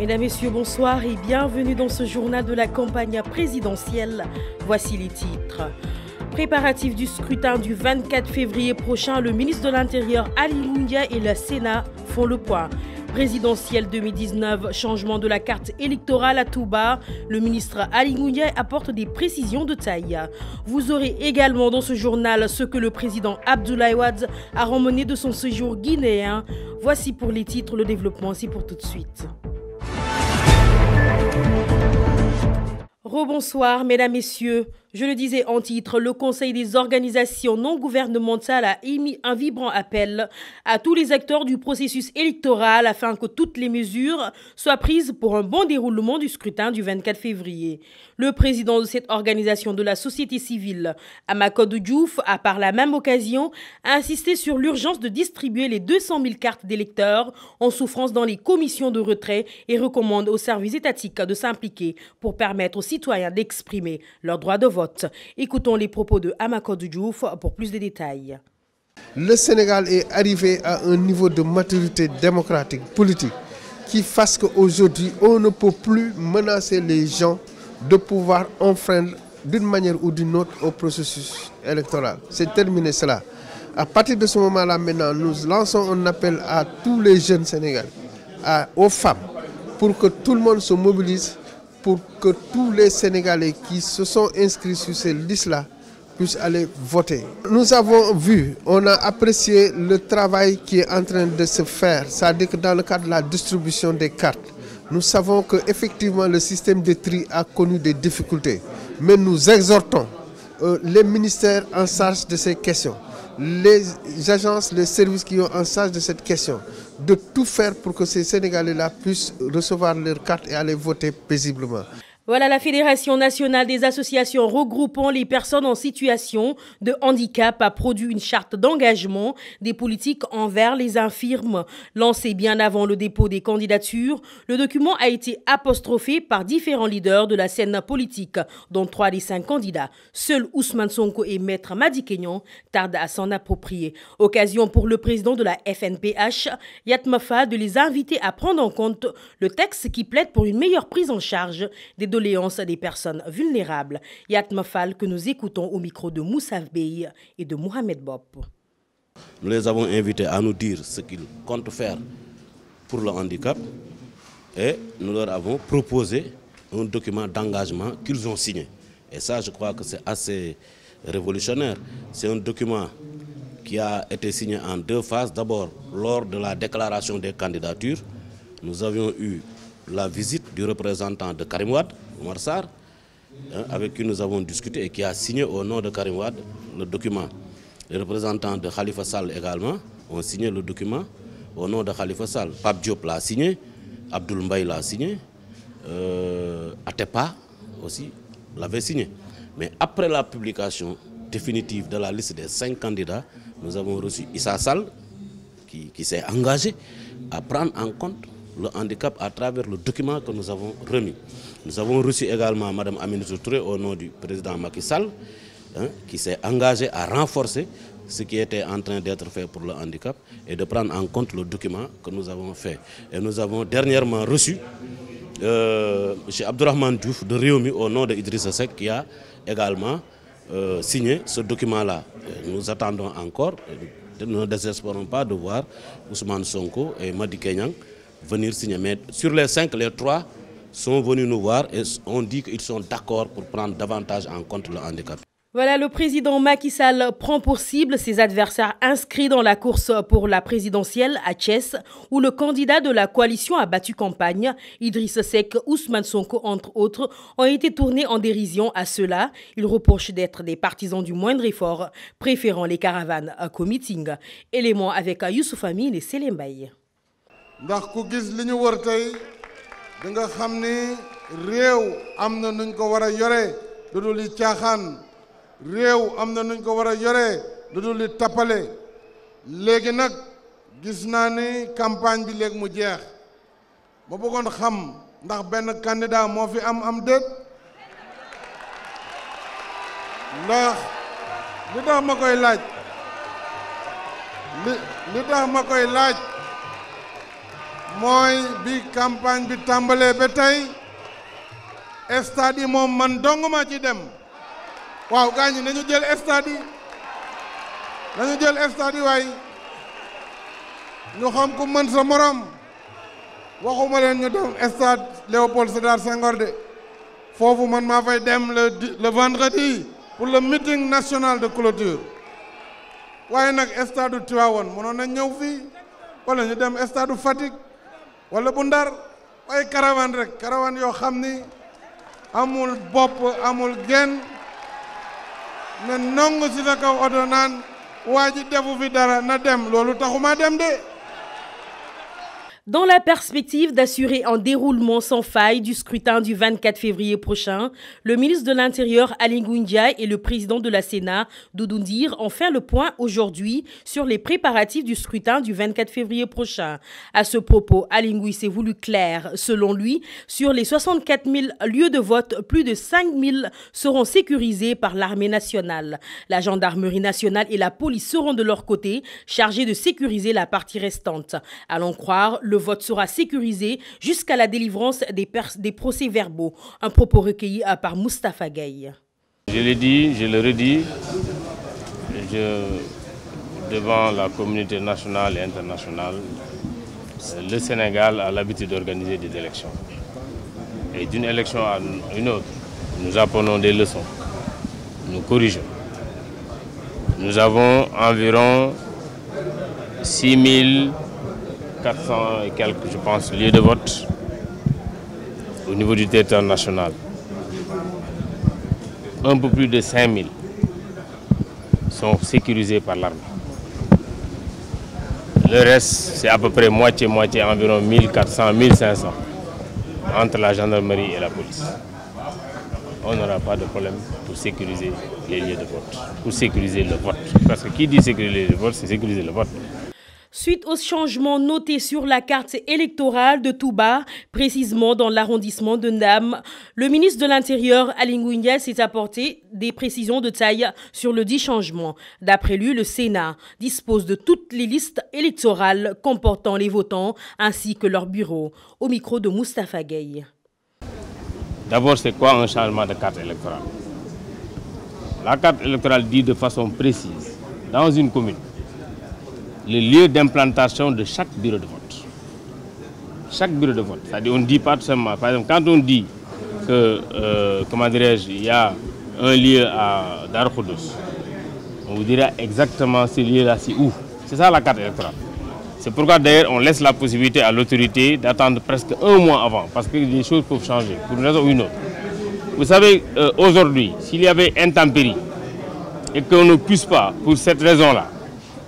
Mesdames, Messieurs, bonsoir et bienvenue dans ce journal de la campagne présidentielle. Voici les titres. Préparatifs du scrutin du 24 février prochain, le ministre de l'Intérieur Ali Ngoudia et le Sénat font le point. Présidentielle 2019, changement de la carte électorale à Touba. Le ministre Ali Ngoudia apporte des précisions de taille. Vous aurez également dans ce journal ce que le président Abdoulaye Wade a ramené de son séjour guinéen. Voici pour les titres, le développement, c'est pour tout de suite. Rebonsoir, mesdames, messieurs. Je le disais en titre, le Conseil des organisations non gouvernementales a émis un vibrant appel à tous les acteurs du processus électoral afin que toutes les mesures soient prises pour un bon déroulement du scrutin du 24 février. Le président de cette organisation de la société civile, Amakodou Diouf, a par la même occasion insisté sur l'urgence de distribuer les 200 000 cartes d'électeurs en souffrance dans les commissions de retrait et recommande aux services étatiques de s'impliquer pour permettre aux citoyens d'exprimer leur droit de vote. Écoutons les propos de Amakodou Diouf pour plus de détails. Le Sénégal est arrivé à un niveau de maturité démocratique, politique, qui fasse qu'aujourd'hui, on ne peut plus menacer les gens de pouvoir enfreindre d'une manière ou d'une autre au processus électoral. C'est terminé cela. À partir de ce moment-là, maintenant, nous lançons un appel à tous les jeunes Sénégalais, aux femmes, pour que tout le monde se mobilise, pour que tous les Sénégalais qui se sont inscrits sur ces listes-là puissent aller voter. Nous avons vu, on a apprécié le travail qui est en train de se faire, c'est-à-dire que dans le cadre de la distribution des cartes, nous savons qu'effectivement le système de tri a connu des difficultés. Mais nous exhortons les ministères en charge de ces questions, les agences, les services qui ont en charge de cette question, de tout faire pour que ces Sénégalais-là puissent recevoir leurs cartes et aller voter paisiblement. Voilà, la Fédération nationale des associations regroupant les personnes en situation de handicap a produit une charte d'engagement des politiques envers les infirmes. Lancée bien avant le dépôt des candidatures, le document a été apostrophé par différents leaders de la scène politique, dont 3 des 5 candidats. Seul Ousmane Sonko et Maître Madi Kenyon tardent à s'en approprier. Occasion pour le président de la FNPH, Yatma Fall, de les inviter à prendre en compte le texte qui plaide pour une meilleure prise en charge des doléances des personnes vulnérables. Yatma Fall, que nous écoutons au micro de Moussa Bey et de Mohamed Bop. Nous les avons invités à nous dire ce qu'ils comptent faire pour le handicap et nous leur avons proposé un document d'engagement qu'ils ont signé. Et ça, je crois que c'est assez révolutionnaire. C'est un document qui a été signé en 2 phases. D'abord, lors de la déclaration des candidatures, nous avions eu la visite du représentant de Karim Wade, Omar Sarr, avec qui nous avons discuté et qui a signé au nom de Karim Wade le document. Les représentants de Khalifa Sall également ont signé le document au nom de Khalifa Sall. Pape Diop l'a signé, Abdoul Mbaye l'a signé, Atepa aussi l'avait signé. Mais après la publication définitive de la liste des 5 candidats, nous avons reçu Issa Sall qui s'est engagé à prendre en compte le handicap à travers le document que nous avons remis. Nous avons reçu également Mme Aminata Touré au nom du président Macky Sall, qui s'est engagé à renforcer ce qui était en train d'être fait pour le handicap et de prendre en compte le document que nous avons fait. Et nous avons dernièrement reçu M. Abdourahmane Diouf de Rewmi au nom de Idrissa Seck qui a également signé ce document-là. Nous attendons encore, nous ne désespérons pas de voir Ousmane Sonko et Madi Kenyon venir signer. Mais sur les 5, les 3 sont venus nous voir et on dit qu'ils sont d'accord pour prendre davantage en compte le handicap. Voilà, le président Macky Sall prend pour cible ses adversaires inscrits dans la course pour la présidentielle à Thiès, où le candidat de la coalition a battu campagne. Idrissa Seck, Ousmane Sonko, entre autres, ont été tournés en dérision à ceux-là. Ils reprochent d'être des partisans du moindre effort, préférant les caravanes qu'au meeting. Élément avec Youssouf Amine et Selim Baye. ndax ku gis li ñu wër tey da nga xam ni réew am na nuñ ko war a yore lu dul li caaxaan réew am na nuñ ko war a yore lu dul li tappale léegi nag gis naa ni campagne bi léegi mu jeex ma bëggoon xam ndax benn candidat moo fi am déet ndax li tax ma koy laaj li tax ma koy laaj mooy bi campagne bi tàmbalee ba tey stade yi moom man dong ma ci dem waaw gars ñi nañu jël stade yi waay ñu xam ku mën sa morom waxuma leen ñu dem stade Léopold Sédar Senghor de foofu man maa fay dem le vendredi pour le meeting national de clôture waaye nag stade du Tivaouane mënoon nañ ñëw fii wala ñu dem stade du Fatick wala bu Ndar waaye caravane rek caravane yoo xam ni amul bopp amul genn ne nongu si sa kaw oto naan waa ji defu fi dara na dem loolu taxuma dem de. Dans la perspective d'assurer un déroulement sans faille du scrutin du 24 février prochain, le ministre de l'Intérieur Aly Ngouille Ndiaye et le président de la Sénat Doudou Ndir ont fait le point aujourd'hui sur les préparatifs du scrutin du 24 février prochain. À ce propos, Aly Ngouille s'est voulu clair. Selon lui, sur les 64 000 lieux de vote, plus de 5 000 seront sécurisés par l'armée nationale. La gendarmerie nationale et la police seront de leur côté chargés de sécuriser la partie restante. À l'en croire, le vote sera sécurisé jusqu'à la délivrance des procès-verbaux. Un propos recueilli par Moustapha Gueye. Je l'ai dit, je le redis, devant la communauté nationale et internationale, le Sénégal a l'habitude d'organiser des élections. Et d'une élection à une autre, nous apprenons des leçons, nous corrigeons. Nous avons environ 6 400 et quelques, je pense, lieux de vote au niveau du territoire national. Un peu plus de 5 000 sont sécurisés par l'armée. Le reste, c'est à peu près moitié-moitié, environ 1400, 1500 entre la gendarmerie et la police. On n'aura pas de problème pour sécuriser les lieux de vote, pour sécuriser le vote. Parce que qui dit sécuriser le vote, c'est sécuriser le vote. Suite aux changements notés sur la carte électorale de Touba, précisément dans l'arrondissement de Ndam, le ministre de l'Intérieur, Aly Ngouille Ndiaye, s'est apporté des précisions de taille sur le dit changement. D'après lui, le Sénat dispose de toutes les listes électorales comportant les votants ainsi que leurs bureaux. Au micro de Moustapha Gueye. D'abord, c'est quoi un changement de carte électorale? La carte électorale dit de façon précise, dans une commune, le lieu d'implantation de chaque bureau de vote. Chaque bureau de vote. C'est-à-dire, on ne dit pas tout simplement. Par exemple, quand on dit que, comment dirais-je, il y a un lieu à Darou Khoudoss, on vous dira exactement ce lieu-là, c'est où. C'est ça la carte électorale. C'est pourquoi d'ailleurs on laisse la possibilité à l'autorité d'attendre presque un mois avant, parce que les choses peuvent changer, pour une raison ou une autre. Vous savez, aujourd'hui, s'il y avait intempérie et qu'on ne puisse pas, pour cette raison-là,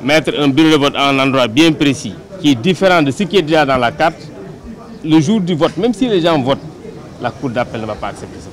mettre un bureau de vote à un endroit bien précis, qui est différent de ce qui est déjà dans la carte, le jour du vote, même si les gens votent, la Cour d'appel ne va pas accepter ce vote.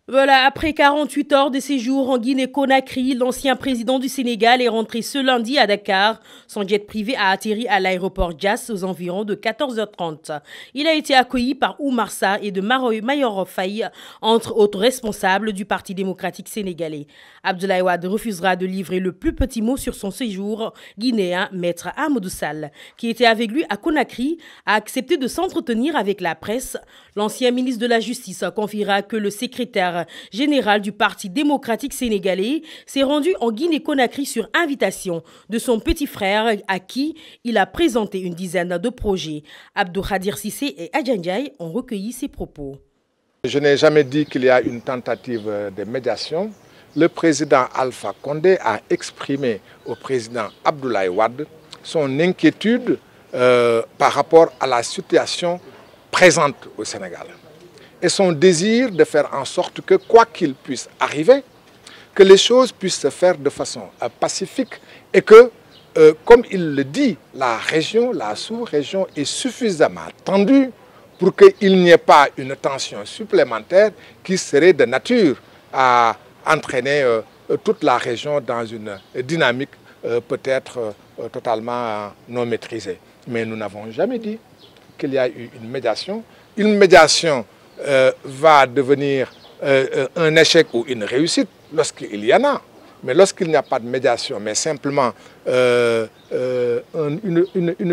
Voilà, après 48 heures de séjour en Guinée-Conakry, l'ancien président du Sénégal est rentré ce lundi à Dakar. Son jet privé a atterri à l'aéroport Diass aux environs de 14h30. Il a été accueilli par Oumar Sarr et de Mayoro Faye, entre autres responsables du Parti démocratique sénégalais. Abdoulaye Wade refusera de livrer le plus petit mot sur son séjour guinéen. Maître Amadou Sall, qui était avec lui à Conakry, a accepté de s'entretenir avec la presse. L'ancien ministre de la Justice confiera que le secrétaire général du Parti démocratique sénégalais s'est rendu en Guinée-Conakry sur invitation de son petit frère à qui il a présenté une dizaine de projets. Abdou Khadir Sissé et Adja Ndiaye ont recueilli ses propos. Je n'ai jamais dit qu'il y a une tentative de médiation. Le président Alpha Condé a exprimé au président Abdoulaye Wade son inquiétude par rapport à la situation présente au Sénégal. Et son désir de faire en sorte que, quoi qu'il puisse arriver, que les choses puissent se faire de façon pacifique et que, comme il le dit, la région, la sous-région est suffisamment tendue pour qu'il n'y ait pas une tension supplémentaire qui serait de nature à entraîner toute la région dans une dynamique peut-être totalement non maîtrisée. Mais nous n'avons jamais dit qu'il y a eu une médiation. Une médiation va devenir un échec ou une réussite lorsqu'il y en a. Mais lorsqu'il n'y a pas de médiation, mais simplement une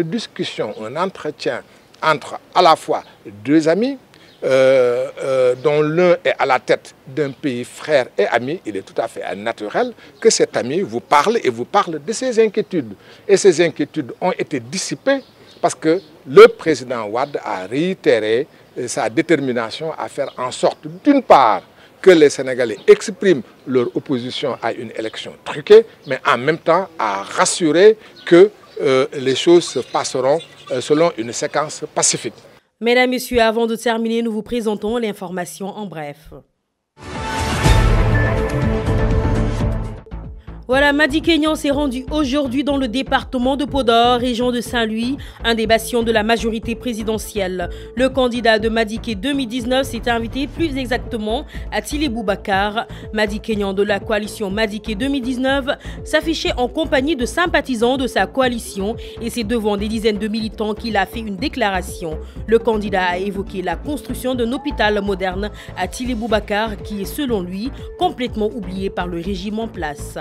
discussion, un entretien entre à la fois deux amis, dont l'un est à la tête d'un pays frère et ami, il est tout à fait naturel que cet ami vous parle et vous parle de ses inquiétudes. Et ces inquiétudes ont été dissipées parce que le président Wade a réitéré sa détermination à faire en sorte, d'une part, que les Sénégalais expriment leur opposition à une élection truquée, mais en même temps à rassurer que les choses se passeront selon une séquence pacifique. Mesdames, Messieurs, avant de terminer, nous vous présentons l'information en bref. Voilà, Madické Niang s'est rendu aujourd'hui dans le département de Podor, région de Saint-Louis, un des bastions de la majorité présidentielle. Le candidat de Madické 2019 s'est invité plus exactement à Thillé Boubacar. Madické Niang de la coalition Madické 2019 s'affichait en compagnie de sympathisants de sa coalition et c'est devant des dizaines de militants qu'il a fait une déclaration. Le candidat a évoqué la construction d'un hôpital moderne à Thillé Boubacar qui est selon lui complètement oublié par le régime en place.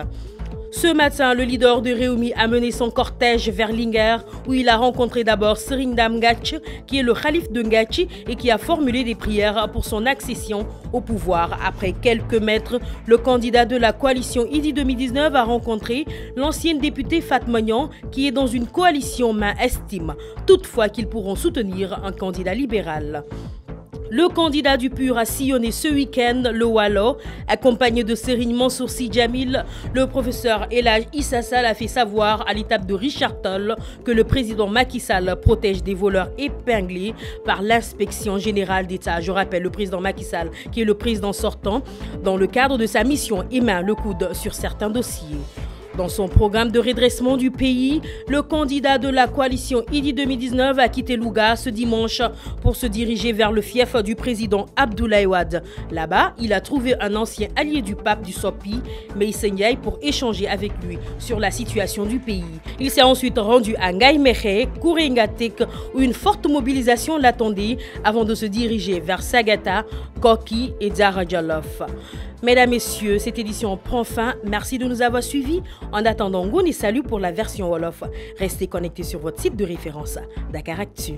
Ce matin, le leader de Rewmi a mené son cortège vers Linguère où il a rencontré d'abord Serigne Dame Ngathie, qui est le khalife de Ngathie et qui a formulé des prières pour son accession au pouvoir. Après quelques mètres, le candidat de la coalition Idy 2019 a rencontré l'ancienne députée Fatma Niang qui est dans une coalition main estime, toutefois qu'ils pourront soutenir un candidat libéral. Le candidat du PUR a sillonné ce week-end le Wallo, accompagné de Serigne Mansour Sy Djamil. Le professeur El Hadj Issa Sall a fait savoir à l'étape de Richard Toll que le président Macky Sall protège des voleurs épinglés par l'inspection générale d'État. Je rappelle, le président Macky Sall, qui est le président sortant, dans le cadre de sa mission, émet le coude sur certains dossiers. Dans son programme de redressement du pays, le candidat de la coalition Idy 2019 a quitté Louga ce dimanche pour se diriger vers le fief du président Abdoulaye Wade. Là-bas, il a trouvé un ancien allié du pape du SOPI, Meïssa Ndiaye, pour échanger avec lui sur la situation du pays. Il s'est ensuite rendu à Ngaye Mékhé, Kouré Ngatek, où une forte mobilisation l'attendait avant de se diriger vers Sagata, Koki et Dara Djolof. Mesdames, Messieurs, cette édition prend fin. Merci de nous avoir suivis. En attendant, Ngouni salut pour la version Wolof. Restez connectés sur votre site de référence Dakaractu.